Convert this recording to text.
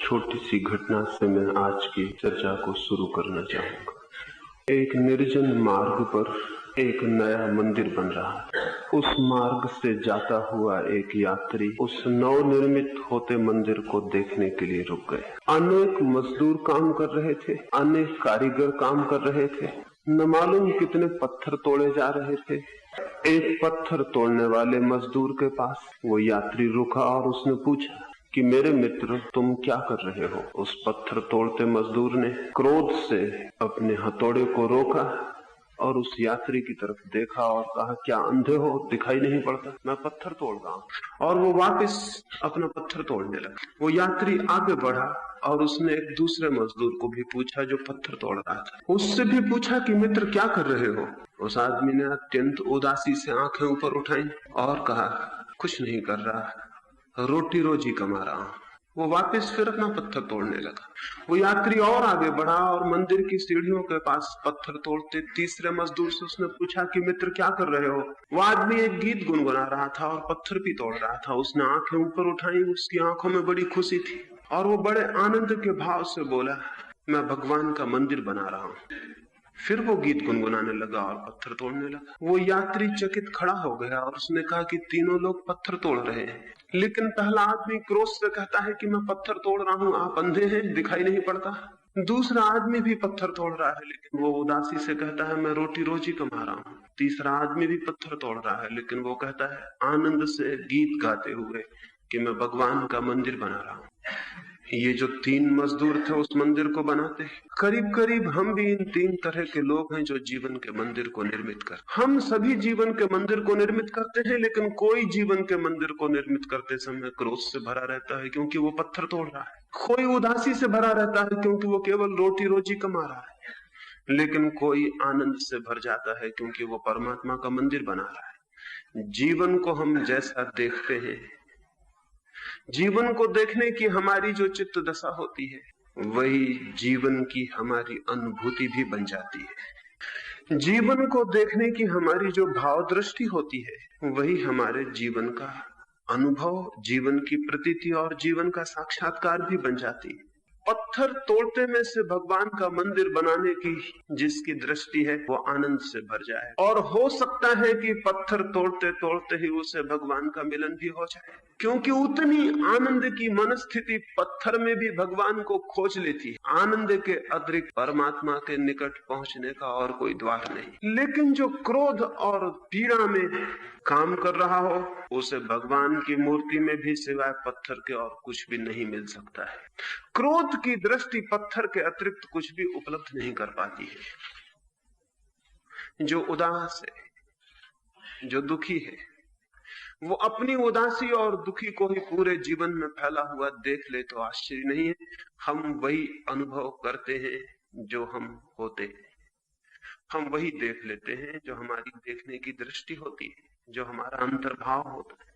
छोटी सी घटना से मैं आज की चर्चा को शुरू करना चाहूंगा। एक निर्जन मार्ग पर एक नया मंदिर बन रहा है। उस मार्ग से जाता हुआ एक यात्री उस नवनिर्मित होते मंदिर को देखने के लिए रुक गए। अनेक मजदूर काम कर रहे थे, अनेक कारीगर काम कर रहे थे, न मालूम कितने पत्थर तोड़े जा रहे थे। एक पत्थर तोड़ने वाले मजदूर के पास वो यात्री रुका और उसने पूछा कि मेरे मित्र, तुम क्या कर रहे हो? उस पत्थर तोड़ते मजदूर ने क्रोध से अपने हथौड़े को रोका और उस यात्री की तरफ देखा और कहा, क्या अंधे हो? दिखाई नहीं पड़ता? मैं पत्थर तोड़ रहा हूं। और वो वापस अपना पत्थर तोड़ने लगा। वो यात्री आगे बढ़ा और उसने एक दूसरे मजदूर को भी पूछा जो पत्थर तोड़ रहा था। उससे भी पूछा कि मित्र, क्या कर रहे हो? उस आदमी ने अत्यंत उदासी से आंखें ऊपर उठाई और कहा, कुछ नहीं कर रहा, रोटी रोजी कमा रहा हूं। वो वापस फिर अपना पत्थर तोड़ने लगा। वो यात्री और आगे बढ़ा और मंदिर की सीढ़ियों के पास पत्थर तोड़ते तीसरे मजदूर से उसने पूछा कि मित्र, क्या कर रहे हो? वो आदमी एक गीत गुनगुना रहा था और पत्थर भी तोड़ रहा था। उसने आंखें ऊपर उठाई, उसकी आंखों में बड़ी खुशी थी और वो बड़े आनंद के भाव से बोला, मैं भगवान का मंदिर बना रहा हूं। फिर वो गीत गुनगुनाने लगा और पत्थर तोड़ने लगा। वो यात्री चकित खड़ा हो गया और उसने कहा कि तीनों लोग पत्थर तोड़ रहे हैं, लेकिन पहला आदमी क्रोध से कहता है कि मैं पत्थर तोड़ रहा हूं, आप अंधे हैं, दिखाई नहीं पड़ता। दूसरा आदमी भी पत्थर तोड़ रहा है, लेकिन वो उदासी से कहता है, मैं रोटी रोजी कमा रहा हूं। तीसरा आदमी भी पत्थर तोड़ रहा है, लेकिन वो कहता है आनंद से गीत गाते हुए कि मैं भगवान का मंदिर बना रहा हूं। ये जो तीन मजदूर थे उस मंदिर को बनाते, करीब करीब हम भी इन तीन तरह के लोग हैं जो जीवन के मंदिर को निर्मित कर। हम सभी जीवन के मंदिर को निर्मित करते हैं, लेकिन कोई जीवन के मंदिर को निर्मित करते समय क्रोध से भरा रहता है क्योंकि वो पत्थर तोड़ रहा है। कोई उदासी से भरा रहता है क्योंकि वो केवल रोटी रोजी कमा रहा है, लेकिन कोई आनंद से भर जाता है क्योंकि वो परमात्मा का मंदिर बना रहा है। जीवन को हम जैसा देखते हैं, जीवन को देखने की हमारी जो चित्त दशा होती है, वही जीवन की हमारी अनुभूति भी बन जाती है। जीवन को देखने की हमारी जो भाव दृष्टि होती है, वही हमारे जीवन का अनुभव, जीवन की प्रतीति और जीवन का साक्षात्कार भी बन जाती है। पत्थर तोड़ते में से भगवान का मंदिर बनाने की जिसकी दृष्टि है, वो आनंद से भर जाए। और हो सकता है कि पत्थर तोड़ते तोड़ते ही उसे भगवान का मिलन भी हो जाए, क्योंकि उतनी आनंद की मनस्थिति पत्थर में भी भगवान को खोज लेती है। आनंद के अतिरिक्त परमात्मा के निकट पहुंचने का और कोई द्वार नहीं। लेकिन जो क्रोध और पीड़ा में काम कर रहा हो, उसे भगवान की मूर्ति में भी सिवाय पत्थर के और कुछ भी नहीं मिल सकता है। क्रोध की दृष्टि पत्थर के अतिरिक्त कुछ भी उपलब्ध नहीं कर पाती है। जो उदास है, जो दुखी है, वो अपनी उदासी और दुखी को ही पूरे जीवन में फैला हुआ देख ले तो आश्चर्य नहीं है। हम वही अनुभव करते हैं जो हम होते हैं, हम वही देख लेते हैं जो हमारी देखने की दृष्टि होती है, जो हमारा अंतर्भाव होता है।